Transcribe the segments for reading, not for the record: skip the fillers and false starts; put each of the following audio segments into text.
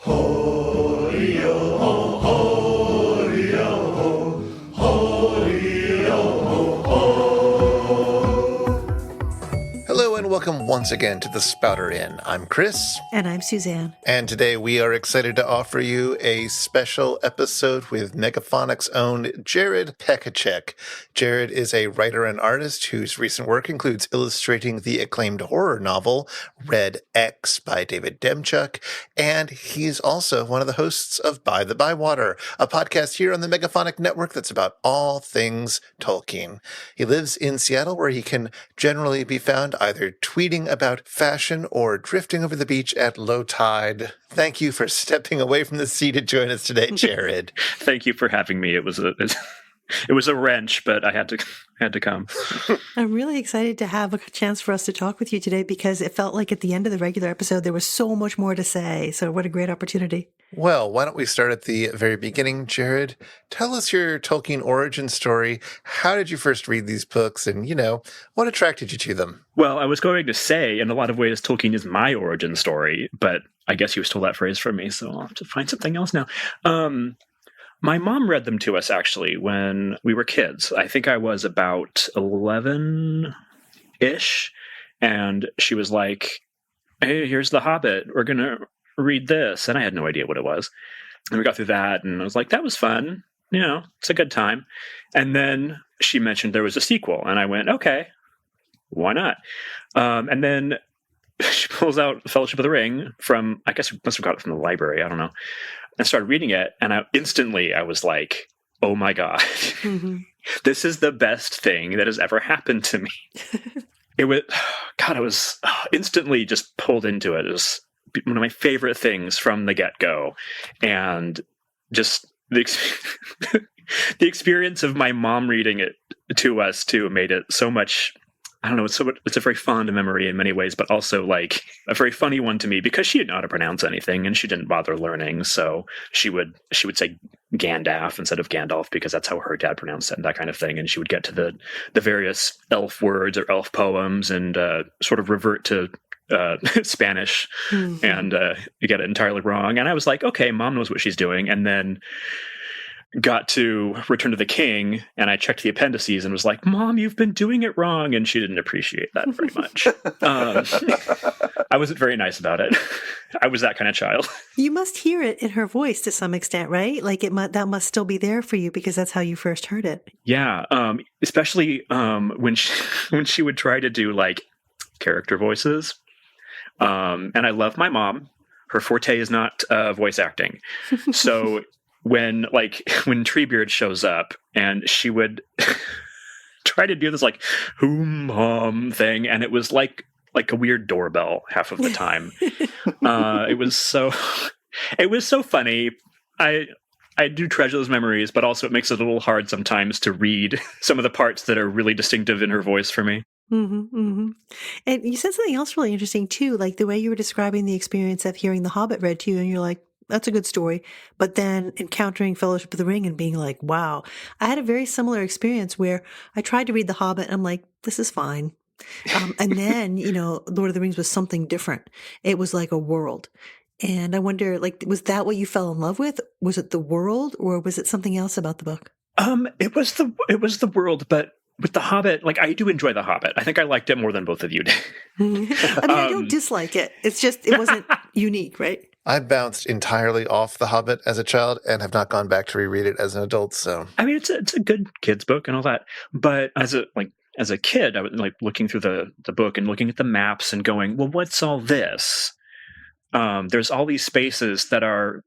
Hello and welcome once again to the Spouter-Inn. I'm Chris. And I'm Suzanne. And today we are excited to offer you a special episode with Megaphonic's own Jared Pechaček. Jared is a writer and artist whose recent work includes illustrating the acclaimed horror novel Red X by David Demchuk, and he's also one of the hosts of By-The-Bywater, a podcast here on the Megaphonic network that's about all things Tolkien. He lives in Seattle, where he can generally be found either tweeting about fashion or drifting over the beach at low tide. Thank you for stepping away from the sea to join us today, Jared. Thank you for having me. It was a wrench, but I had to come. I'm really excited to have a chance for us to talk with you today because it felt like at the end of the regular episode, there was so much more to say. So what a great opportunity. Well, why don't we start at the very beginning, Jared? Tell us your Tolkien origin story. How did you first read these books? And, what attracted you to them? Well, I was going to say, in a lot of ways, Tolkien is my origin story, but I guess you stole that phrase from me, so I'll have to find something else now. My mom read them to us, actually, when we were kids. I think I was about 11-ish, and she was like, hey, here's The Hobbit. We're going to read this. And I had no idea what it was. And we got through that, and I was like, that was fun. It's a good time. And then she mentioned there was a sequel, and I went, okay, why not? And then she pulls out Fellowship of the Ring from, I guess we must have got it from the library, I don't know. I started reading it, and I was like, oh my God, this is the best thing that has ever happened to me. I was instantly just pulled into it. It was one of my favorite things from the get-go. And just the experience of my mom reading it to us, too, made it so much... I don't know, it's a very fond memory in many ways, but also like a very funny one to me because she didn't know how to pronounce anything and she didn't bother learning. So she would say Gandalf instead of Gandalf because that's how her dad pronounced it and that kind of thing. And she would get to the various elf words or elf poems and sort of revert to Spanish and get it entirely wrong. And I was like, okay, mom knows what she's doing. And then got to Return to the King, and I checked the appendices and was like, Mom, you've been doing it wrong. And she didn't appreciate that very much. I wasn't very nice about it. I was that kind of child. You must hear it in her voice to some extent, right? Like that must still be there for you because that's how you first heard it. Yeah. Especially when she would try to do like character voices. And I love my mom. Her forte is not voice acting. So when Treebeard shows up and she would try to do this like hum thing, and it was like a weird doorbell half of the time. It was so funny. I do treasure those memories, but also it makes it a little hard sometimes to read some of the parts that are really distinctive in her voice for me. And you said something else really interesting too, like the way you were describing the experience of hearing The Hobbit read to you, and you're like, that's a good story. But then encountering Fellowship of the Ring and being like, wow. I had a very similar experience where I tried to read The Hobbit and I'm like, this is fine. And then, Lord of the Rings was something different. It was like a world. And I wonder, like, was that what you fell in love with? Was it the world or was it something else about the book? It was the world, but with The Hobbit, like, I do enjoy The Hobbit. I think I liked it more than both of you did. I don't dislike it. It's just, it wasn't unique, right? I bounced entirely off The Hobbit as a child and have not gone back to reread it as an adult. So I mean, it's a good kid's book and all that. But as a kid, I was like looking through the book and looking at the maps and going, well, what's all this? There's all these spaces that are,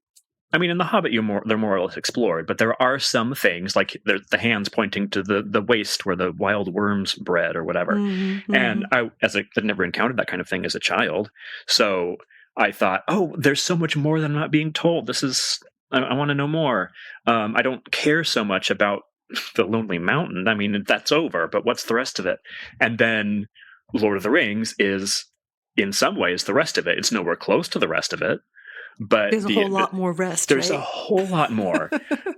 I mean, in The Hobbit, they're more or less explored, but there are some things like the hands pointing to the waste where the wild worms bred or whatever. And I had never encountered that kind of thing as a child, so I thought, oh, there's so much more that I'm not being told. I want to know more. I don't care so much about the Lonely Mountain. I mean, that's over, but what's the rest of it? And then Lord of the Rings is, in some ways, the rest of it. It's nowhere close to the rest of it. But there's a whole lot more rest. There's a whole lot more.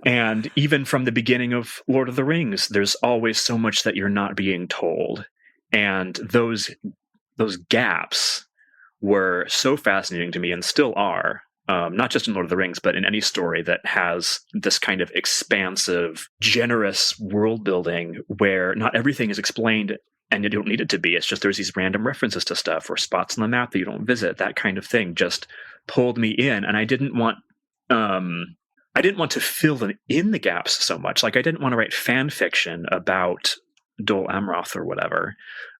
And even from the beginning of Lord of the Rings, there's always so much that you're not being told. And those gaps were so fascinating to me and still are. not just in Lord of the Rings, but in any story that has this kind of expansive, generous world building where not everything is explained and you don't need it to be. It's just there's these random references to stuff or spots on the map that you don't visit. That kind of thing just pulled me in, and I didn't want to fill in the gaps so much. Like I didn't want to write fan fiction about Dol Amroth or whatever,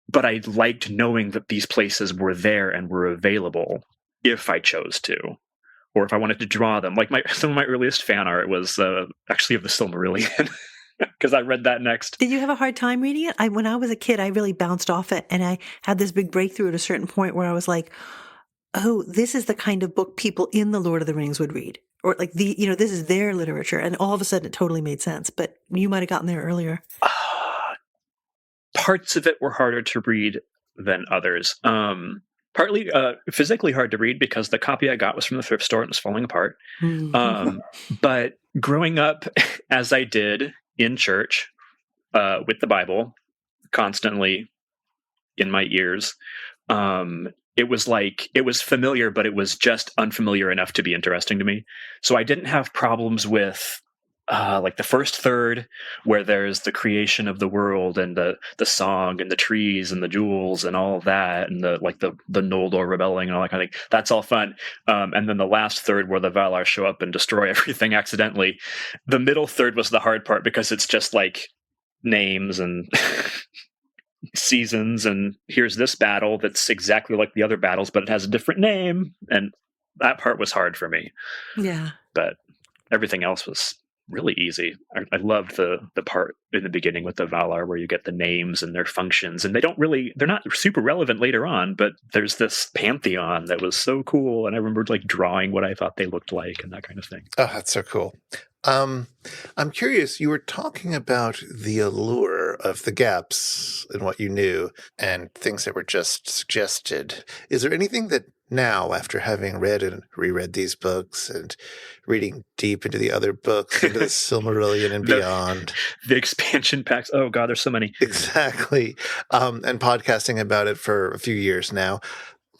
but I liked knowing that these places were there and were available if I chose to, or if I wanted to draw them. Like some of my earliest fan art was actually of the Silmarillion. Because I read that next. Did you have a hard time reading it? When I was a kid, I really bounced off it, and I had this big breakthrough at a certain point where I was like, oh, this is the kind of book people in the Lord of the Rings would read. Or like this is their literature. And all of a sudden it totally made sense. But you might have gotten there earlier. Parts of it were harder to read than others. Partly physically hard to read because the copy I got was from the thrift store and it was falling apart. But growing up as I did in church with the Bible constantly in my ears, it was familiar, but it was just unfamiliar enough to be interesting to me. So I didn't have problems with like the first third, where there's the creation of the world and the song and the trees and the jewels and all of that, and the Noldor rebelling and all that kind of thing. That's all fun. And then the last third, where the Valar show up and destroy everything accidentally. The middle third was the hard part because it's just like names and seasons, and here's this battle that's exactly like the other battles, but it has a different name, and that part was hard for me. Yeah. But everything else was really easy. I loved the part in the beginning with the Valar where you get the names and their functions, and they're not super relevant later on, but there's this pantheon that was so cool, and I remember like drawing what I thought they looked like and that kind of thing. Oh, that's so cool. I'm curious, you were talking about the allure of the gaps in what you knew and things that were just suggested. Is there anything that now, after having read and reread these books and reading deep into the other books, into the Silmarillion and beyond. The expansion packs. Oh, God, there's so many. Exactly. And podcasting about it for a few years now.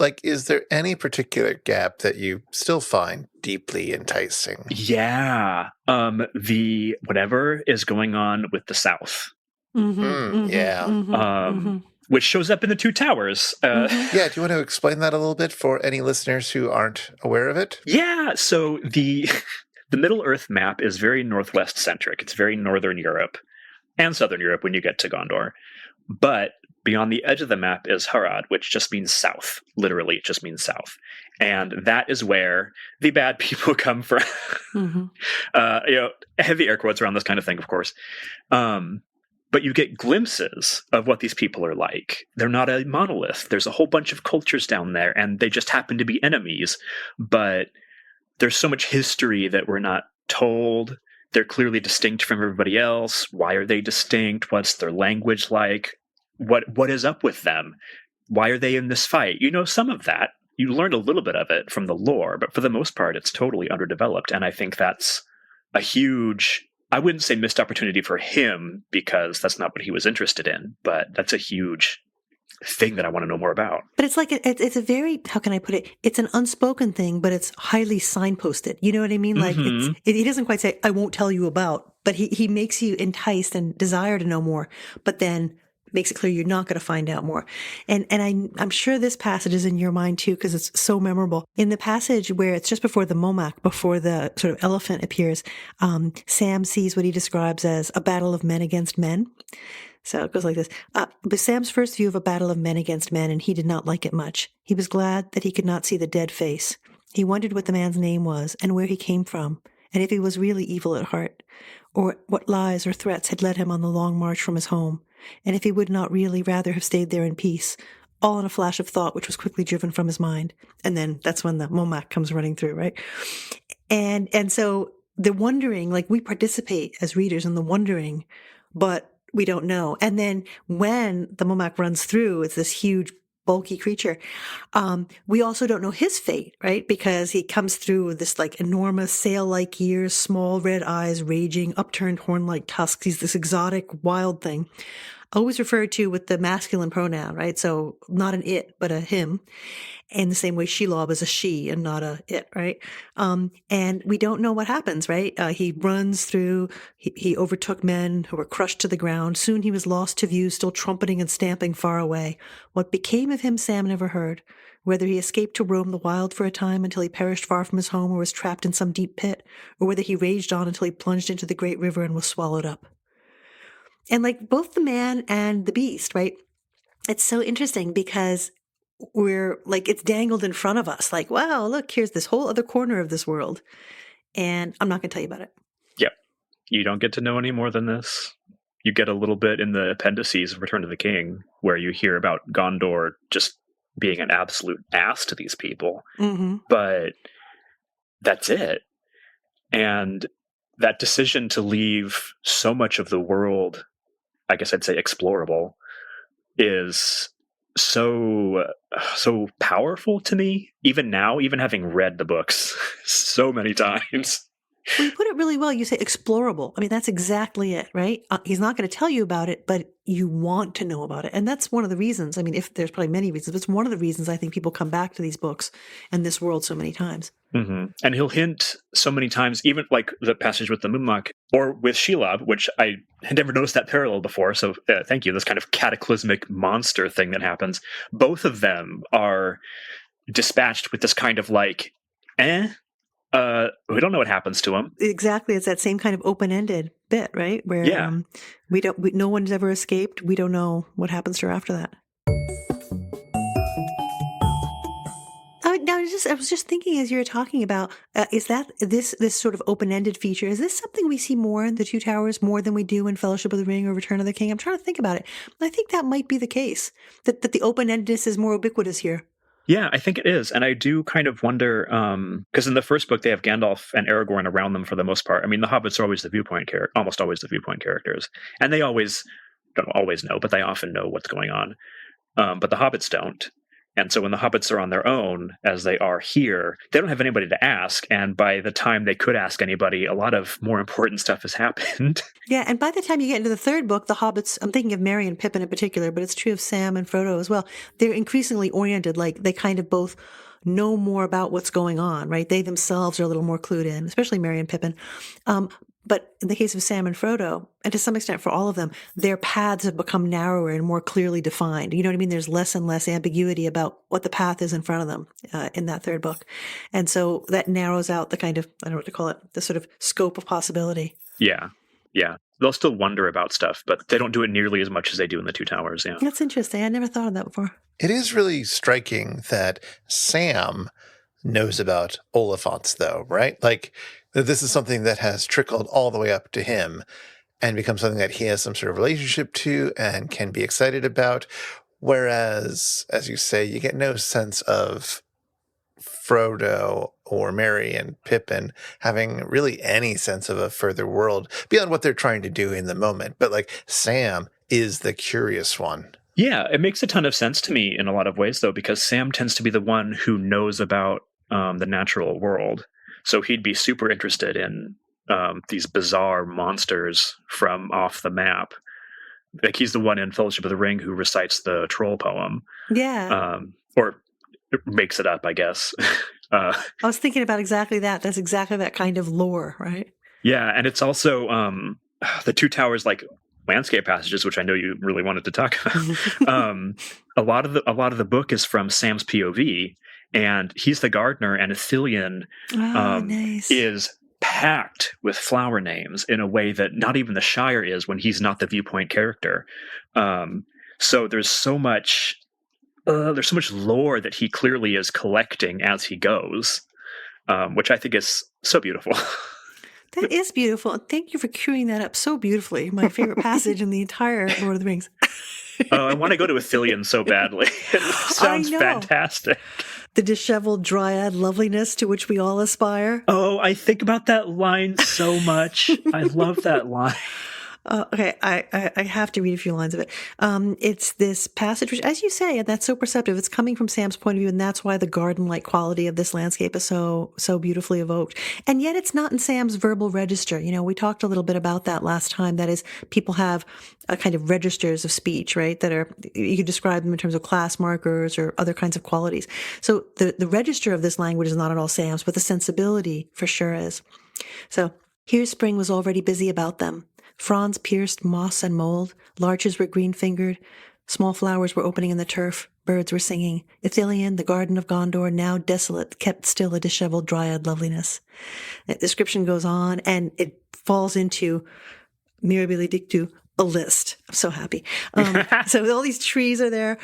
Like, is there any particular gap that you still find deeply enticing? Yeah. The whatever is going on with the South. Which shows up in the Two Towers. Yeah, do you want to explain that a little bit for any listeners who aren't aware of it? Yeah, so the Middle-earth map is very northwest-centric. It's very northern Europe and southern Europe when you get to Gondor. But beyond the edge of the map is Harad, which just means south. Literally, it just means south. And that is where the bad people come from. Heavy air quotes around this kind of thing, of course. But you get glimpses of what these people are like. They're not a monolith. There's a whole bunch of cultures down there, and they just happen to be enemies. But there's so much history that we're not told. They're clearly distinct from everybody else. Why are they distinct? What's their language like? What is up with them? Why are they in this fight? You know some of that. You learned a little bit of it from the lore, but for the most part, it's totally underdeveloped. And I think that's a huge... I wouldn't say missed opportunity for him because that's not what he was interested in, but that's a huge thing that I want to know more about. But it's like, it's a very, how can I put it? It's an unspoken thing, but it's highly signposted. You know what I mean? Like he doesn't quite say, I won't tell you about, but he makes you enticed and desire to know more, but then makes it clear you're not going to find out more. And I'm sure this passage is in your mind too, because it's so memorable. In the passage where it's just before the Momak, before the sort of elephant appears, Sam sees what he describes as a battle of men against men. So it goes like this. But Sam's first view of a battle of men against men, and he did not like it much. He was glad that he could not see the dead face. He wondered what the man's name was and where he came from, and if he was really evil at heart, or what lies or threats had led him on the long march from his home, and if he would not really rather have stayed there in peace, all in a flash of thought which was quickly driven from his mind. And then that's when the Momak comes running through, right? And so the wondering, like we participate as readers in the wondering, but we don't know. And then when the Momak runs through, it's this huge bulky creature. We also don't know his fate, right? Because he comes through with this like enormous sail-like ears, small red eyes, raging, upturned horn-like tusks. He's this exotic, wild thing. always referred to with the masculine pronoun, right? So not an it, but a him. In the same way, Shelob is a she and not a it, right? And we don't know what happens, right? He runs through, he overtook men who were crushed to the ground. Soon he was lost to view, still trumpeting and stamping far away. What became of him, Sam never heard. Whether he escaped to roam the wild for a time until he perished far from his home or was trapped in some deep pit, or whether he raged on until he plunged into the great river and was swallowed up. And like both the man and the beast, right? It's so interesting because we're like, it's dangled in front of us. Like, wow, look, here's this whole other corner of this world. And I'm not going to tell you about it. Yep. You don't get to know any more than this. You get a little bit in the appendices of Return of the King, where you hear about Gondor just being an absolute ass to these people. Mm-hmm. But that's it. And that decision to leave so much of the world, I guess I'd say explorable, is so powerful to me, even now, even having read the books so many times. Well, you put it really well. You say explorable. I mean, that's exactly it, right? He's not going to tell you about it, but you want to know about it. And that's one of the reasons. I mean, if there's probably many reasons, but it's one of the reasons I think people come back to these books and this world so many times. Mm-hmm. And he'll hint so many times, even like the passage with the Mummak or with Shelob, which I had never noticed that parallel before. So thank you. This kind of cataclysmic monster thing that happens. Both of them are dispatched with this kind of like, we don't know what happens to him. Exactly. It's that same kind of open-ended bit, right? Where no one's ever escaped. We don't know what happens to her after that. Now, I was just thinking as you were talking about, is that this sort of open-ended feature, is this something we see more in The Two Towers, more than we do in Fellowship of the Ring or Return of the King? I'm trying to think about it. I think that might be the case, that the open-endedness is more ubiquitous here. Yeah, I think it is. And I do kind of wonder, because in the first book, they have Gandalf and Aragorn around them for the most part. I mean, the hobbits are always the viewpoint almost always the viewpoint characters. And they don't always know, but they often know what's going on. But the hobbits don't. And so when the hobbits are on their own, as they are here, they don't have anybody to ask. And by the time they could ask anybody, a lot of more important stuff has happened. Yeah, and by the time you get into the third book, the hobbits, I'm thinking of Merry and Pippin in particular, but it's true of Sam and Frodo as well. They're increasingly oriented, like they kind of both know more about what's going on, right? They themselves are a little more clued in, especially Merry and Pippin. But in the case of Sam and Frodo, and to some extent for all of them, their paths have become narrower and more clearly defined. You know what I mean? There's less and less ambiguity about what the path is in front of them in that third book. And so that narrows out the kind of, I don't know what to call it, the sort of scope of possibility. Yeah. They'll still wonder about stuff, but they don't do it nearly as much as they do in The Two Towers, yeah. That's interesting. I never thought of that before. It is really striking that Sam knows about Oliphants, though, right? Like, this is something that has trickled all the way up to him and become something that he has some sort of relationship to and can be excited about. Whereas, as you say, you get no sense of Frodo or Merry and Pippin having really any sense of a further world beyond what they're trying to do in the moment. But like Sam is the curious one. Yeah, it makes a ton of sense to me in a lot of ways, though, because Sam tends to be the one who knows about the natural world. So he'd be super interested in these bizarre monsters from off the map. Like he's the one in Fellowship of the Ring who recites the troll poem. Yeah. Or makes it up, I guess. I was thinking about exactly that. That's exactly that kind of lore, right? Yeah, and it's also the Two Towers, like landscape passages, which I know you really wanted to talk about. A lot of the book is from Sam's POV, and he's the gardener, and Ithilien nice. is packed with flower names in a way that not even the Shire is when he's not the viewpoint character. So there's so much lore that he clearly is collecting as he goes, which I think is so beautiful. That is beautiful. Thank you for queuing that up so beautifully. My favorite passage in the entire Lord of the Rings. Oh, I want to go to Ithilien so badly. It sounds fantastic. The disheveled dryad loveliness to which we all aspire. Oh, I think about that line so much. I love that line. Okay, I have to read a few lines of it. It's this passage, which, as you say, and that's so perceptive. It's coming from Sam's point of view, and that's why the garden-like quality of this landscape is so beautifully evoked. And yet, it's not in Sam's verbal register. You know, we talked a little bit about that last time. That is, people have a kind of registers of speech, right? That are, you could describe them in terms of class markers or other kinds of qualities. So the register of this language is not at all Sam's, but the sensibility for sure is. So here, spring was already busy about them. Fronds pierced moss and mold, larches were green-fingered, small flowers were opening in the turf, birds were singing. Ithilien, the garden of Gondor, now desolate, kept still a disheveled dryad loveliness. The description goes on, and it falls into mirabile dictu, a list. I'm so happy. So all these trees are there.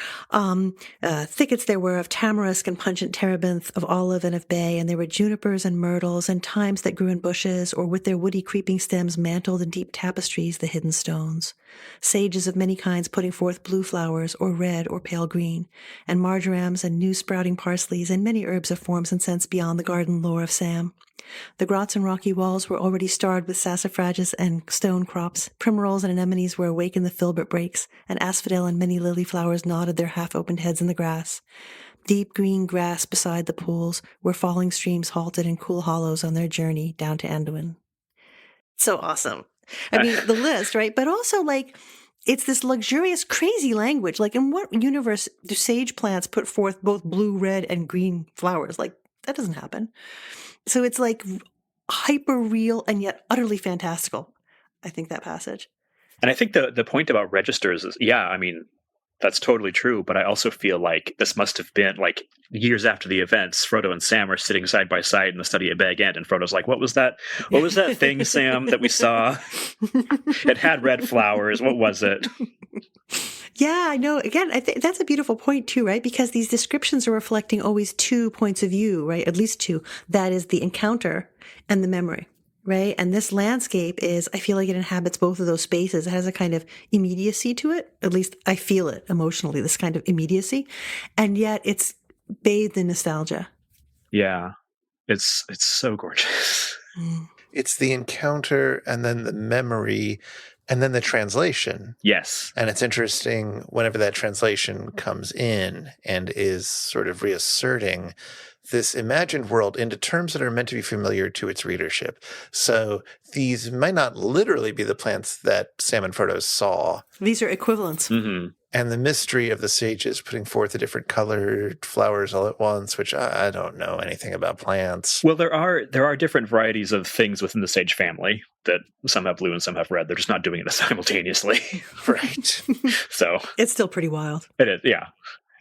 Thickets there were of tamarisk and pungent terebinth, of olive and of bay, and there were junipers and myrtles, and thymes that grew in bushes, or with their woody creeping stems mantled in deep tapestries the hidden stones. Sages of many kinds putting forth blue flowers, or red or pale green, and marjorams and new sprouting parsleys, and many herbs of forms and scents beyond the garden lore of Sam. The grots and rocky walls were already starred with sassafrages and stone crops. Primroses and anemones were awake in the filbert brakes, and asphodel and many lily flowers nodded their half-opened heads in the grass. Deep green grass beside the pools, where falling streams halted in cool hollows on their journey down to Anduin. So awesome. I mean, the list, right? But also, like, it's this luxurious, crazy language. Like, in what universe do sage plants put forth both blue, red, and green flowers? Like, that doesn't happen. So it's like hyper real and yet utterly fantastical, I think, that passage. And I think the point about registers is, yeah, I mean, that's totally true. But I also feel like this must have been like years after the events. Frodo and Sam are sitting side by side in the study of Bag End, and Frodo's like, "What was that? What was that thing, Sam, that we saw? It had red flowers. What was it?" Yeah, I know. Again, I think that's a beautiful point too, right? Because these descriptions are reflecting always two points of view, right? At least two. That is the encounter and the memory, right? And this landscape is, I feel like it inhabits both of those spaces. It has a kind of immediacy to it. At least I feel it emotionally, this kind of immediacy. And yet it's bathed in nostalgia. Yeah. It's so gorgeous. It's the encounter and then the memory and then the translation. Yes. And it's interesting whenever that translation comes in and is sort of reasserting this imagined world into terms that are meant to be familiar to its readership. So these might not literally be the plants that Sam and Frodo saw. These are equivalents. Mm-hmm. And the mystery of the sages putting forth the different colored flowers all at once, which I don't know anything about plants. Well, there are different varieties of things within the sage family that some have blue and some have red. They're just not doing it simultaneously. Right. So it's still pretty wild. It is, yeah.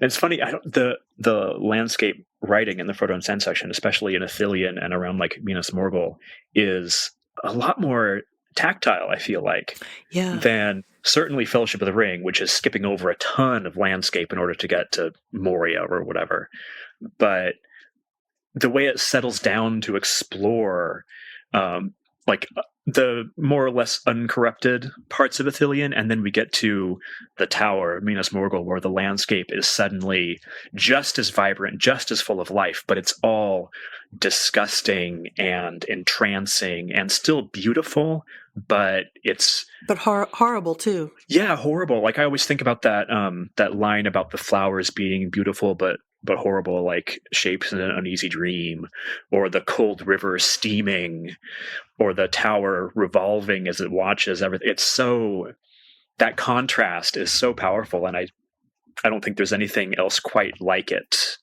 And it's funny, the landscape writing in the Frodo and Sam section, especially in Ithilien and around like Minas Morgul, is a lot more tactile, I feel like, than certainly Fellowship of the Ring, which is skipping over a ton of landscape in order to get to Moria or whatever. But the way it settles down to explore the more or less uncorrupted parts of Ithilien, and then we get to the Tower, Minas Morgul, where the landscape is suddenly just as vibrant, just as full of life, but it's all disgusting and entrancing and still beautiful, but it's... But horrible, too. Yeah, horrible. Like, I always think about that line about the flowers being beautiful, but horrible, like shapes in an uneasy dream, or the cold river steaming, or the tower revolving as it watches everything. It's so, that contrast is so powerful, and I don't think there's anything else quite like it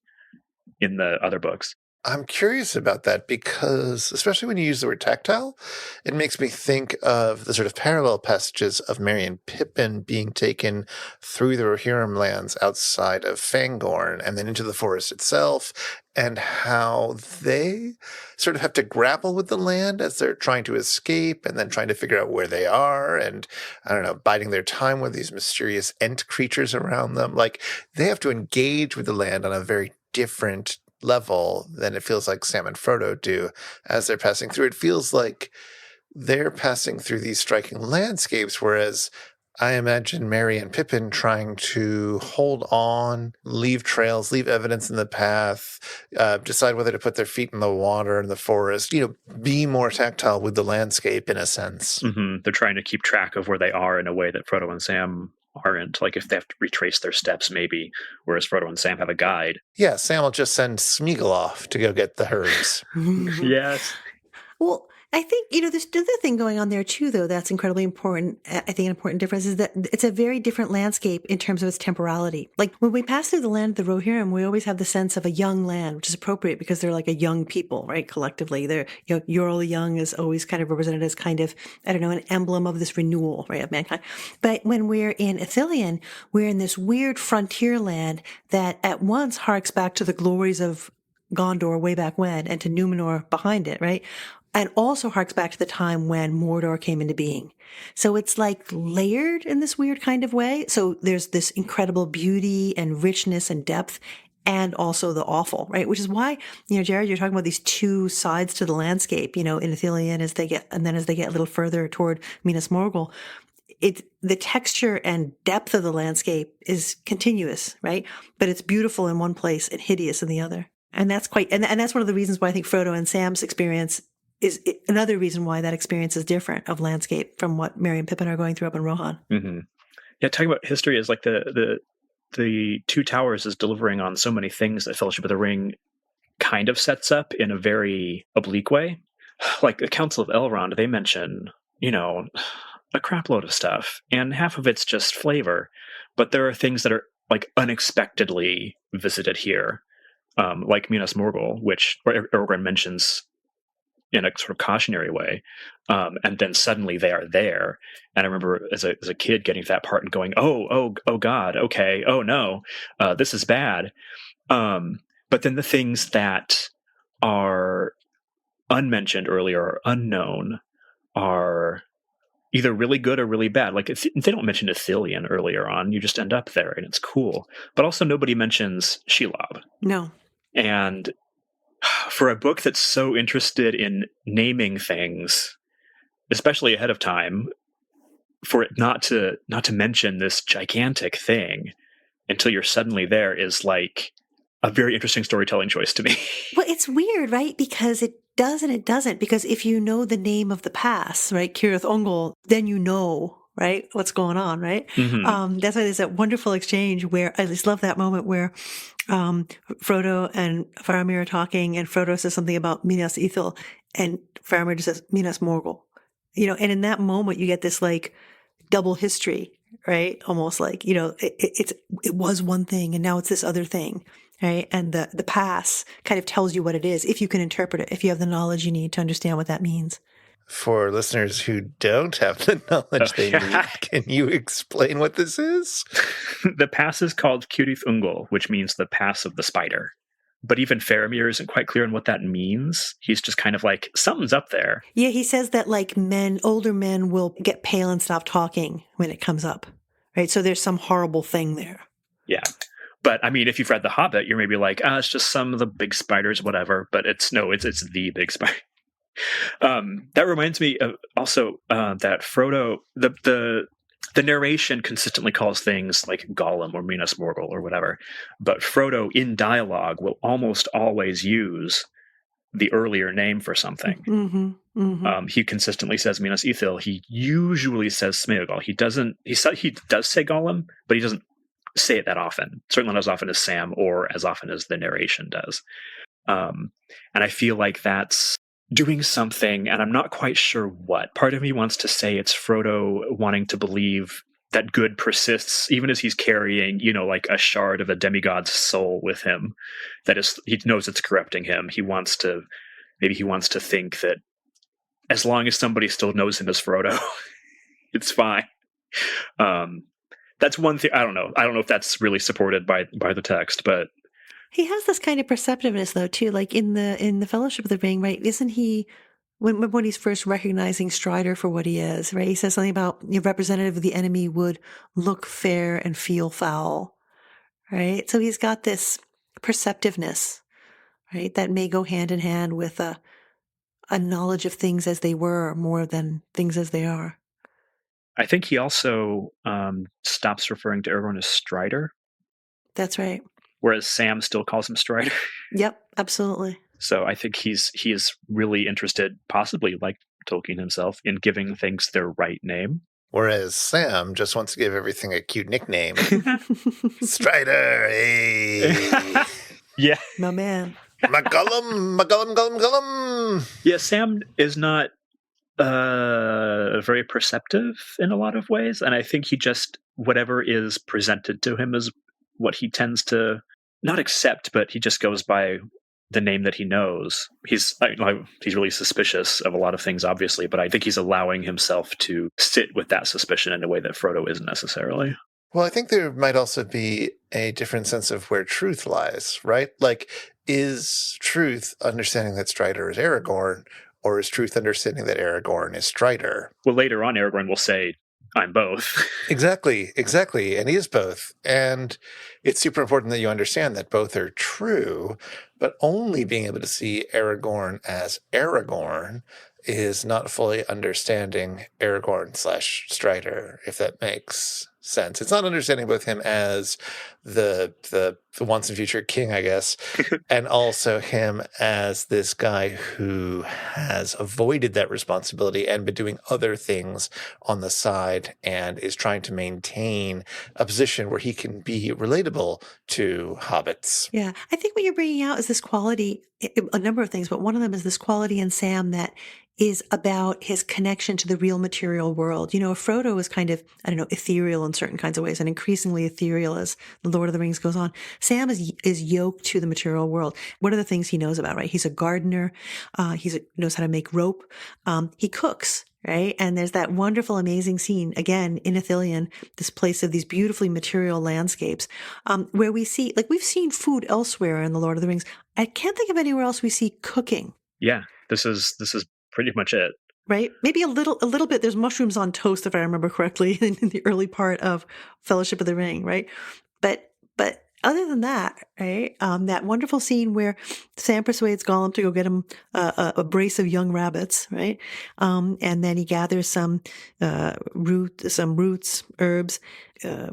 in the other books. I'm curious about that because, especially when you use the word tactile, it makes me think of the sort of parallel passages of Merry and Pippin being taken through the Rohirrim lands outside of Fangorn and then into the forest itself, and how they sort of have to grapple with the land as they're trying to escape and then trying to figure out where they are and, I don't know, biding their time with these mysterious ent creatures around them. Like, they have to engage with the land on a very different level than it feels like Sam and Frodo do as they're passing through. It feels like they're passing through these striking landscapes, whereas I imagine Merry and Pippin trying to hold on, leave trails, leave evidence in the path, decide whether to put their feet in the water in the forest, be more tactile with the landscape in a sense. Mm-hmm. They're trying to keep track of where they are in a way that Frodo and Sam aren't. Like if they have to retrace their steps, maybe, whereas Frodo and Sam have a guide. Yeah, Sam will just send Smeagol off to go get the herbs. Yes. Well, I think, there's another thing going on there too, though, that's incredibly important. I think an important difference is that it's a very different landscape in terms of its temporality. Like when we pass through the land of the Rohirrim, we always have the sense of a young land, which is appropriate because they're like a young people, right? Collectively, they're, You're the young is always kind of represented as kind of, an emblem of this renewal, right, of mankind. But when we're in Ithilien, we're in this weird frontier land that at once harks back to the glories of Gondor way back when and to Numenor behind it, right? And also harks back to the time when Mordor came into being. So it's like layered in this weird kind of way. So there's this incredible beauty and richness and depth and also the awful, right? Which is why, Jared, you're talking about these two sides to the landscape, in Ithilien as they get a little further toward Minas Morgul. The texture and depth of the landscape is continuous, right? But it's beautiful in one place and hideous in the other. And that's and that's one of the reasons why I think Frodo and Sam's experience is another reason why that experience is different of landscape from what Merry and Pippin are going through up in Rohan. Mm-hmm. Yeah, talking about history is like the Two Towers is delivering on so many things that Fellowship of the Ring kind of sets up in a very oblique way. Like the Council of Elrond, they mention, a crap load of stuff, and half of it's just flavor. But there are things that are like unexpectedly visited here, like Minas Morgul, which Aragorn mentions in a sort of cautionary way, and then suddenly they are there. And I remember as a kid getting to that part and going, oh God, okay, oh no, this is bad. But then the things that are unmentioned earlier or unknown are either really good or really bad. Like they don't mention Ithilien earlier on, you just end up there and it's cool. But also nobody mentions Shelob. No. And for a book that's so interested in naming things, especially ahead of time, for it not to mention this gigantic thing until you're suddenly there is like a very interesting storytelling choice to me. Well, it's weird, right? Because it does and it doesn't. Because if you know the name of the pass, right, Cirith Ungol, then you know, right, what's going on, right? Mm-hmm. That's why there's that wonderful exchange where I just love that moment where Frodo and Faramir are talking, and Frodo says something about Minas Ithil, and Faramir just says Minas Morgul. And in that moment you get this like double history, right? Almost like it was one thing and now it's this other thing, right? And the pass kind of tells you what it is if you can interpret it, if you have the knowledge you need to understand what that means. For listeners who don't have the knowledge they need, can you explain what this is? The pass is called Cirith Ungol, which means the pass of the spider. But even Faramir isn't quite clear on what that means. He's just kind of like, something's up there. Yeah, he says that like older men will get pale and stop talking when it comes up, right? So there's some horrible thing there. Yeah. But I mean, if you've read The Hobbit, you're maybe like, it's just some of the big spiders, whatever. But it's the big spider. That reminds me of also that Frodo, the narration consistently calls things like Gollum or Minas Morgul or whatever, but Frodo in dialogue will almost always use the earlier name for something. Mm-hmm, mm-hmm. He consistently says Minas Ithil. He usually says Smeagol. He does say Gollum, but he doesn't say it that often. Certainly not as often as Sam or as often as the narration does. And I feel like that's doing something, and I'm not quite sure what. Part of me wants to say it's Frodo wanting to believe that good persists, even as he's carrying, like a shard of a demigod's soul with him. That is, he knows it's corrupting him. He wants to think that as long as somebody still knows him as Frodo, it's fine. That's one thing. I don't know if that's really supported by the text, but he has this kind of perceptiveness, though, too. Like in the Fellowship of the Ring, right? Isn't he when he's first recognizing Strider for what he is, right? He says something about a representative of the enemy would look fair and feel foul, right? So he's got this perceptiveness, right? That may go hand in hand with a knowledge of things as they were more than things as they are. I think he also stops referring to Aragorn as Strider, That's right. whereas Sam still calls him Strider. Yep, absolutely. So I think he is really interested, possibly like Tolkien himself, in giving things their right name. Whereas Sam just wants to give everything a cute nickname. Strider, hey. Yeah. My man. McGullum, McGullum, Gullum, Gullum. Yeah, Sam is not very perceptive in a lot of ways, and I think he just, whatever is presented to him is what he tends to not accept, but he just goes by the name that he knows. He's really suspicious of a lot of things, obviously, but I think he's allowing himself to sit with that suspicion in a way that Frodo isn't necessarily. Well, I think there might also be a different sense of where truth lies, right? Like, is truth understanding that Strider is Aragorn, or is truth understanding that Aragorn is Strider? Well, later on, Aragorn will say, I'm both. Exactly. And he is both. And it's super important that you understand that both are true, but only being able to see Aragorn as Aragorn is not fully understanding Aragorn / Strider, if that makes sense. It's not understanding both him as the once and future king, I guess, and also him as this guy who has avoided that responsibility and been doing other things on the side and is trying to maintain a position where he can be relatable to hobbits. Yeah, I think what you're bringing out is this quality, a number of things, but one of them is this quality in Sam that is about his connection to the real material world. You know, Frodo is kind of, I don't know, ethereal in certain kinds of ways, and increasingly ethereal as The Lord of the Rings goes on. Sam is yoked to the material world. What are the things he knows about, right? He's a gardener. He knows how to make rope. He cooks. Right. And there's that wonderful, amazing scene, again, in Ithilien, this place of these beautifully material landscapes, where we see, like, we've seen food elsewhere in The Lord of the Rings. I can't think of anywhere else we see cooking. Yeah, this is pretty much it. Right? Maybe a little bit. There's mushrooms on toast, if I remember correctly, in the early part of Fellowship of the Ring, right? But other than that, right? That wonderful scene where Sam persuades Gollum to go get him a brace of young rabbits, right? And then he gathers some roots, herbs.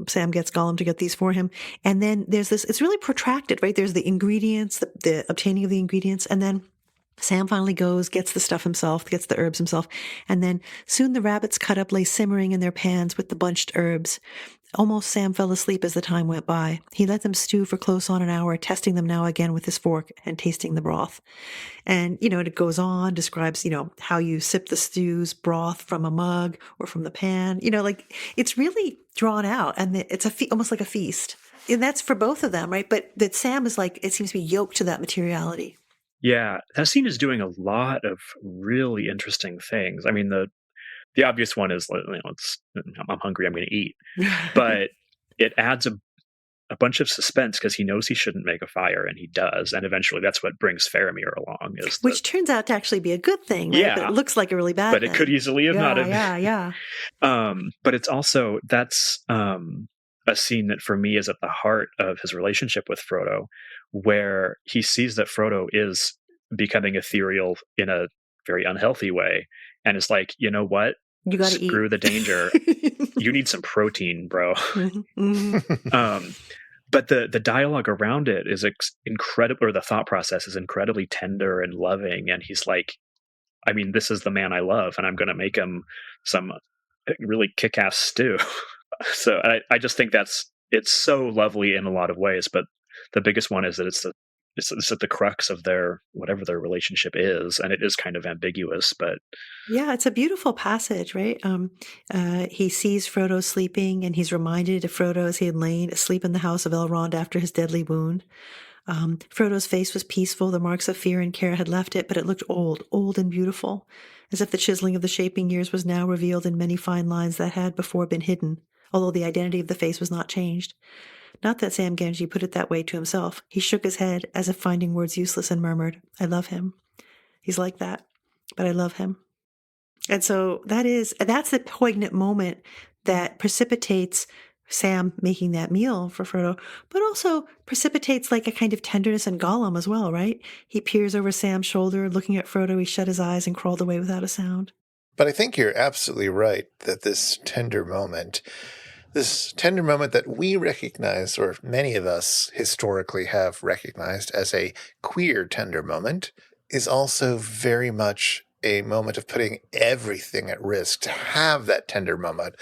Sam gets Gollum to get these for him, and then there's this. It's really protracted, right? There's the ingredients, the obtaining of the ingredients, and then Sam finally goes, gets the stuff himself, gets the herbs himself, and then soon the rabbits cut up lay simmering in their pans with the bunched herbs. Almost Sam fell asleep as the time went by. He let them stew for close on an hour, testing them now again with his fork and tasting the broth. And, it goes on, describes, how you sip the stew's broth from a mug or from the pan. It's really drawn out, and it's almost like a feast. And that's for both of them, right? But that Sam is it seems to be yoked to that materiality. Yeah, that scene is doing a lot of really interesting things. I mean, the obvious one is, I'm hungry, I'm going to eat. But it adds a bunch of suspense because he knows he shouldn't make a fire, and he does. And eventually that's what brings Faramir along. Which turns out to actually be a good thing, right? Yeah. But it looks like a really bad thing. But it could easily have not have. Yeah. But it's also, that's a scene that for me is at the heart of his relationship with Frodo, where he sees that Frodo is becoming ethereal in a very unhealthy way, and is like, you know what? You gotta screw eat. The danger. You need some protein, bro. Mm-hmm. But the dialogue around it is incredible, or the thought process is incredibly tender and loving. And he's like, I mean, this is the man I love, and I'm going to make him some really kick-ass stew. So I just think it's so lovely in a lot of ways. But the biggest one is that it's at the crux of whatever their relationship is, and it is kind of ambiguous, but yeah, it's a beautiful passage, right? He sees Frodo sleeping, and he's reminded of Frodo as he had lain asleep in the house of Elrond after his deadly wound. Frodo's face was peaceful; the marks of fear and care had left it, but it looked old and beautiful, as if the chiseling of the shaping years was now revealed in many fine lines that had before been hidden, although the identity of the face was not changed. Not that Sam Gamgee put it that way to himself. He shook his head as if finding words useless and murmured, I love him. He's like that, but I love him. And so that's the poignant moment that precipitates Sam making that meal for Frodo, but also precipitates like a kind of tenderness in Gollum as well, right? He peers over Sam's shoulder, looking at Frodo. He shut his eyes and crawled away without a sound. But I think you're absolutely right that this tender moment that we recognize, or many of us historically have recognized as a queer tender moment, is also very much a moment of putting everything at risk to have that tender moment,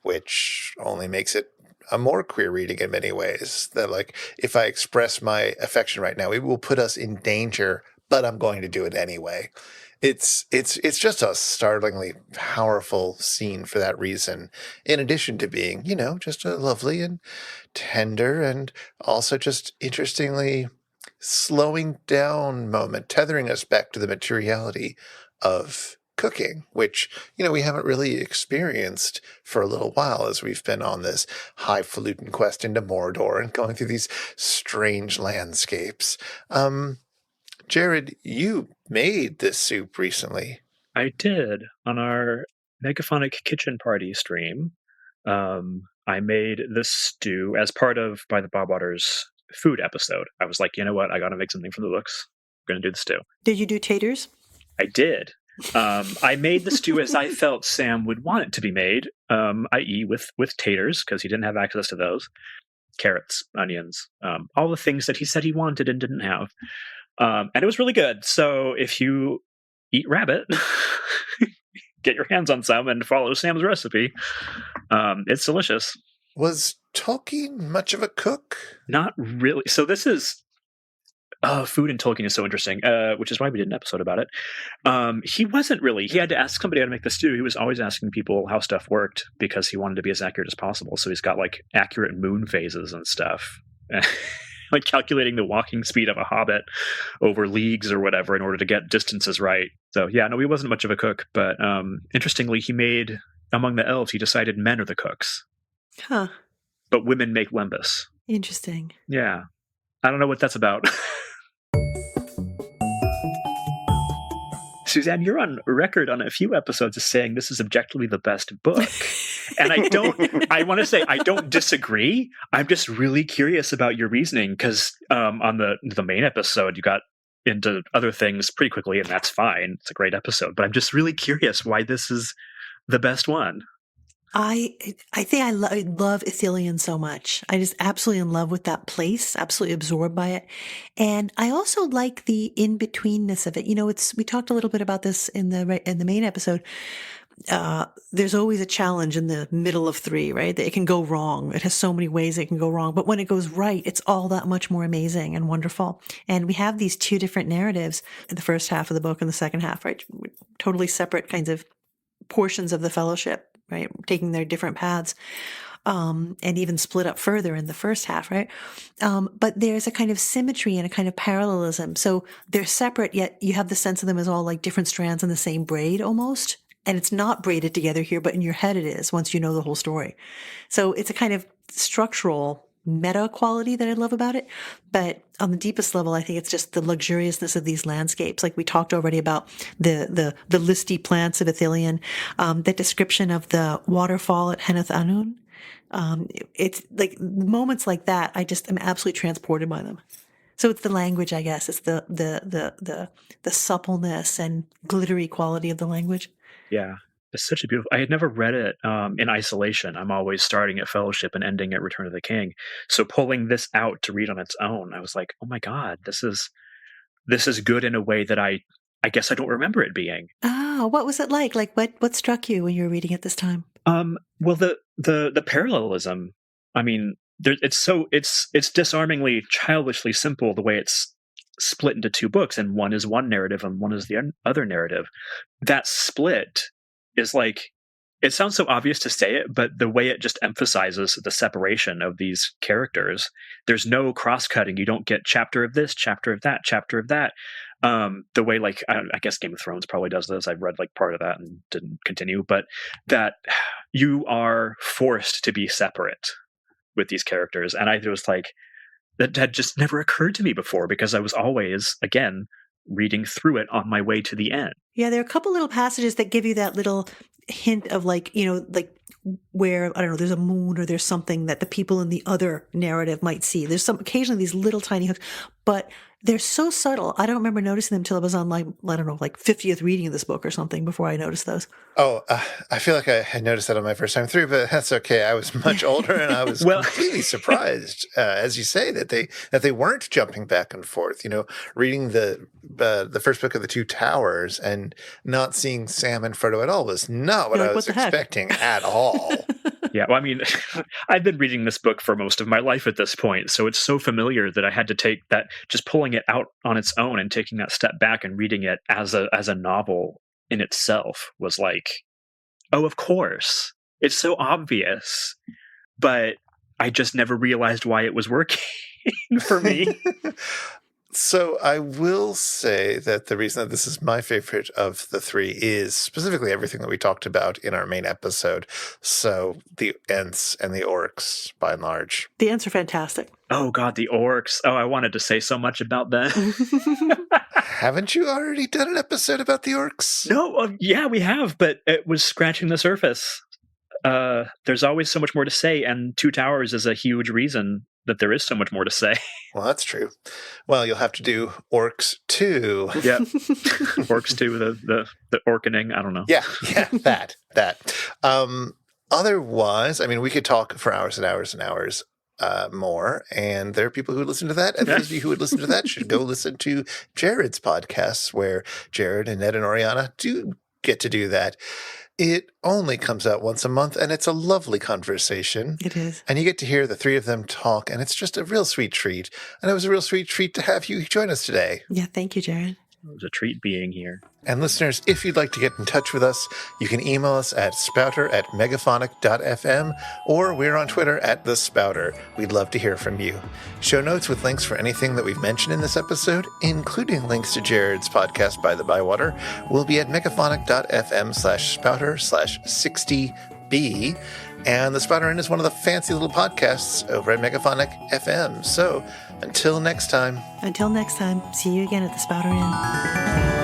which only makes it a more queer reading in many ways. That, like, if I express my affection right now, it will put us in danger, but I'm going to do it anyway. It's just a startlingly powerful scene for that reason, in addition to being, just a lovely and tender and also just interestingly slowing down moment, tethering us back to the materiality of cooking, which, we haven't really experienced for a little while as we've been on this highfalutin quest into Mordor and going through these strange landscapes. Jared, you made this soup recently. I did on our Megaphonic kitchen party stream. I made this stew as part of By-The-Bywater's food episode. I was like, you know what? I got to make something for the books. I'm going to do the stew. Did you do taters? I did. I made the stew as I felt Sam would want it to be made, i.e. with taters, because he didn't have access to those. Carrots, onions, all the things that he said he wanted and didn't have. And it was really good. So if you eat rabbit, get your hands on some and follow Sam's recipe. It's delicious. Was Tolkien much of a cook? Not really. So this is... food in Tolkien is so interesting, which is why we did an episode about it. He wasn't really. He had to ask somebody how to make the stew. He was always asking people how stuff worked because he wanted to be as accurate as possible. So he's got like accurate moon phases and stuff. Like calculating the walking speed of a hobbit over leagues or whatever in order to get distances right. So yeah, no, he wasn't much of a cook. But interestingly, he made, among the elves, he decided men are the cooks. Huh. But women make lembas. Interesting. Yeah. I don't know what that's about. Suzanne, you're on record on a few episodes as saying this is objectively the best book. And I want to say I don't disagree. I'm just really curious about your reasoning because on the main episode, you got into other things pretty quickly, and that's fine. It's a great episode. But I'm just really curious why this is the best one. I think I love Ithilien so much. I just absolutely in love with that place, absolutely absorbed by it. And I also like the in-betweenness of it. We talked a little bit about this in the main episode. There's always a challenge in the middle of 3, right? That it can go wrong. It has so many ways it can go wrong. But when it goes right, it's all that much more amazing and wonderful. And we have these 2 different narratives in the first half of the book and the second half, right? Totally separate kinds of portions of the fellowship, right? Taking their different paths, and even split up further in the first half, right? But there's a kind of symmetry and a kind of parallelism. So they're separate, yet you have the sense of them as all like different strands in the same braid almost. And it's not braided together here, but in your head it is once you know the whole story. So it's a kind of structural meta quality that I love about it. But on the deepest level, I think it's just the luxuriousness of these landscapes. Like we talked already about the listy plants of Ithilien, the description of the waterfall at Henneth Anun. It's like moments like that. I just am absolutely transported by them. So it's the language, I guess. It's the suppleness and glittery quality of the language. Yeah. It's such a beautiful... I had never read it in isolation. I'm always starting at Fellowship and ending at Return of the King. So pulling this out to read on its own, I was like, oh my God, this is good in a way that I guess I don't remember it being. Oh, what was it like? Like what struck you when you were reading it this time? Well, the parallelism, I mean, it's disarmingly childishly simple the way it's split into 2 books, and one is one narrative and one is the other narrative. That split is like, it sounds so obvious to say it, but the way it just emphasizes the separation of these characters, there's no cross-cutting. You don't get chapter of this, chapter of that, chapter of that. The way, like, I guess Game of Thrones probably does this. I've read like part of that and didn't continue, but that you are forced to be separate with these characters. And I was like, that had just never occurred to me before because I was always, again, reading through it on my way to the end. Yeah, there are a couple little passages that give you that little hint of like where, I don't know, there's a moon or there's something that the people in the other narrative might see. There's occasionally these little tiny hooks, but they're so subtle. I don't remember noticing them until I was on, like, I don't know, like 50th reading of this book or something before I noticed those. Oh, I feel like I had noticed that on my first time through, but that's okay. I was much older, and I was completely surprised, as you say, that they weren't jumping back and forth. You know, reading the first book of the Two Towers and not seeing Sam and Frodo at all was not what I was expecting at all. Yeah, well, I mean, I've been reading this book for most of my life at this point, so it's so familiar that I had to take that, just pulling it out on its own and taking that step back and reading it as a novel in itself was like, oh, of course. It's so obvious, but I just never realized why it was working for me. So I will say that the reason that this is my favorite of the three is specifically everything that we talked about in our main episode. So the Ents and the Orcs, by and large. The Ents are fantastic. Oh, God, the Orcs. Oh, I wanted to say so much about them. Haven't you already done an episode about the Orcs? No, yeah, we have, but it was scratching the surface. There's always so much more to say, and Two Towers is a huge reason that there is so much more to say. Well, that's true. Well, you'll have to do Orcs 2. Yeah. Orcs 2, the orcaning, I don't know. Yeah, that. Otherwise, I mean, we could talk for hours and hours and hours more, and there are people who listen to that, and those of you who would listen to that should go listen to Jared's podcasts, where Jared and Ned and Oriana do get to do that. It only comes out once a month, and it's a lovely conversation. It is. And you get to hear the three of them talk, and it's just a real sweet treat. And it was a real sweet treat to have you join us today. Yeah, thank you, Jared. It was a treat being here. And listeners, if you'd like to get in touch with us, you can email us at spouter@megaphonic.fm, or we're on Twitter @thespouter. We'd love to hear from you. Show notes with links for anything that we've mentioned in this episode, including links to Jared's podcast By-The-Bywater, will be at megaphonic.fm/spouter/60B. And the Spouter-Inn is one of the fancy little podcasts over at Megaphonic FM. So until next time. Until next time, see you again at the Spouter-Inn.